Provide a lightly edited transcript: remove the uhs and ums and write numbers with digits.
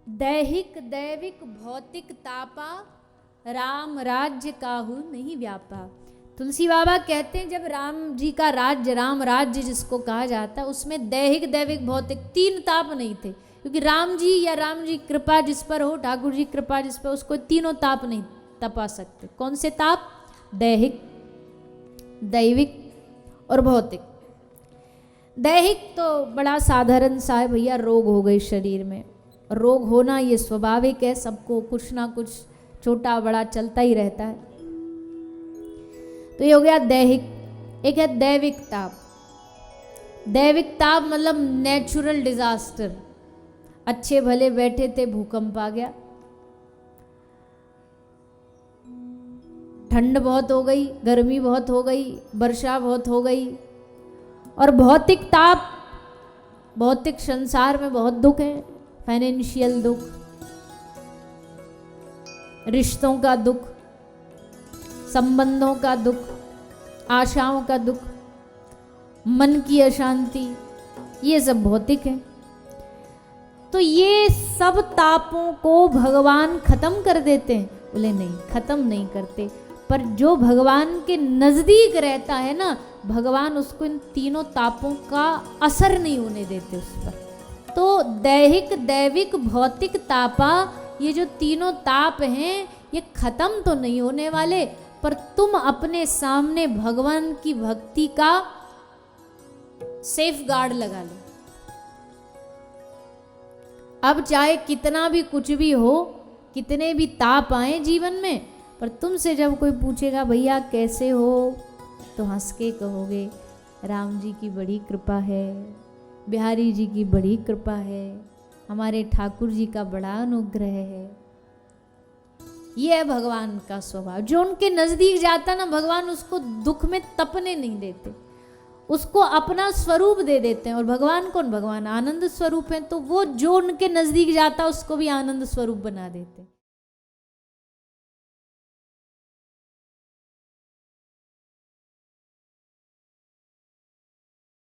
दैहिक दैविक भौतिक तापा, राम राज्य काहू नहीं व्यापा। तुलसी बाबा कहते हैं जब राम जी का राज्य, राम राज्य जिसको कहा जाता है, उसमें दैहिक दैविक भौतिक तीन ताप नहीं थे, क्योंकि राम जी या राम जी कृपा जिस पर हो, ठाकुर जी कृपा जिस पर, उसको तीनों ताप नहीं तपा सकते। कौन से ताप? दैहिक दैविक और भौतिक। दैहिक तो बड़ा साधारण सा है भैया, रोग हो गए शरीर में, रोग होना ये स्वाभाविक है, सबको कुछ ना कुछ छोटा बड़ा चलता ही रहता है, तो ये हो गया दैहिक। एक है दैविक ताप। दैविक ताप मतलब नेचुरल डिजास्टर, अच्छे भले बैठे थे, भूकंप आ गया, ठंड बहुत हो गई, गर्मी बहुत हो गई, वर्षा बहुत हो गई। और भौतिक ताप, भौतिक संसार में बहुत दुख है, फाइनेंशियल दुख, रिश्तों का दुख, संबंधों का दुख, आशाओं का दुख, मन की अशांति, ये सब भौतिक है। तो ये सब तापों को भगवान खत्म कर देते हैं? बोले नहीं, खत्म नहीं करते, पर जो भगवान के नजदीक रहता है ना, भगवान उसको इन तीनों तापों का असर नहीं होने देते उस पर। तो दैहिक दैविक भौतिक तापा, ये जो तीनों ताप हैं ये खत्म तो नहीं होने वाले, पर तुम अपने सामने भगवान की भक्ति का सेफ गार्ड लगा लो। अब चाहे कितना भी कुछ भी हो, कितने भी ताप आए जीवन में, पर तुमसे जब कोई पूछेगा भैया कैसे हो, तो हंस के कहोगे राम जी की बड़ी कृपा है, बिहारी जी की बड़ी कृपा है, हमारे ठाकुर जी का बड़ा अनुग्रह है। ये है भगवान का स्वभाव। जो उनके नजदीक जाता ना, भगवान उसको दुख में तपने नहीं देते, उसको अपना स्वरूप दे देते हैं। और भगवान कौन? भगवान आनंद स्वरूप है, तो वो जो उनके नजदीक जाता उसको भी आनंद स्वरूप बना देते।